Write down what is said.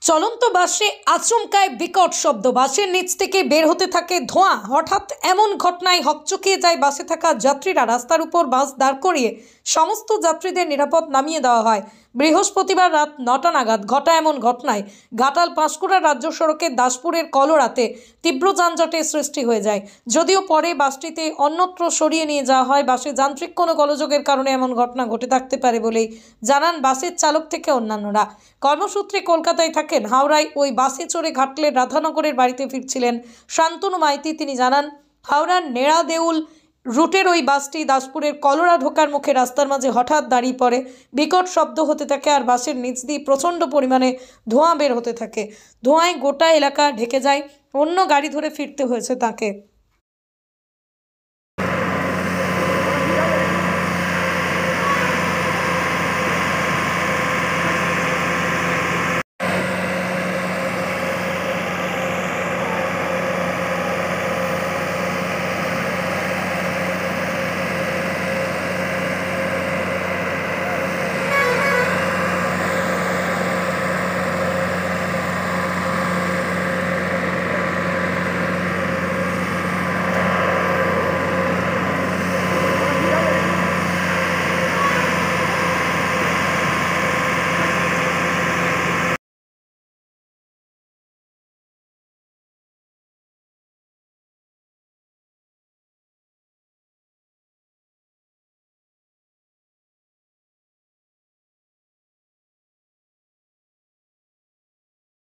চলন্ত বাসে আচমকায় বিকট শব্দ, বাসের নিচ থেকে বের হতে থাকে ধোঁয়া। হঠাৎ এমন ঘটনায় হকচকিয়ে যায় বাসে থাকা যাত্রীরা। রাস্তার উপর বাস দাঁড় করিয়ে সমস্ত যাত্রীদের নিরাপদ নামিয়ে দেওয়া হয়। বৃহস্পতিবার রাত 9টা নাগাদ ঘটা এমন ঘটনায় ঘাটাল পাঁশকুড়া রাজ্য সড়কের দাসপুরের কলোরাতে তীব্র যানজটের সৃষ্টি হয়ে যায়। যদিও পরে বাসটিতে অন্যত্র সরিয়ে নিয়ে যাওয়া হয়। বাসে যান্ত্রিক কোনো গোলযোগের কারণে এমন ঘটনা ঘটে থাকতে পারে বলেই জানান বাসের চালক থেকে অন্যান্যরা। কর্মসূত্রে কলকাতায় থাকেন। হাওড়ায় ওই বাসে চড়ে ঘাটলের রাধানগরের বাড়িতে ফিরছিলেন শান্তনু মাইতি। তিনি জানান, হাওড়ার নেড়াদেউল রুটের ওই বাসটি দাসপুরের কলোরা ঢোকার মুখে রাস্তার মাঝে হঠাৎ দাঁড়িয়ে পড়ে। বিকট শব্দ হতে থাকে আর বাসের নিচ দিয়ে প্রচণ্ড পরিমাণে ধোঁয়া বের হতে থাকে। ধোঁয়ায় গোটা এলাকা ঢেকে যায়। অন্য গাড়ি ধরে ফিরতে হয়েছে তাকে।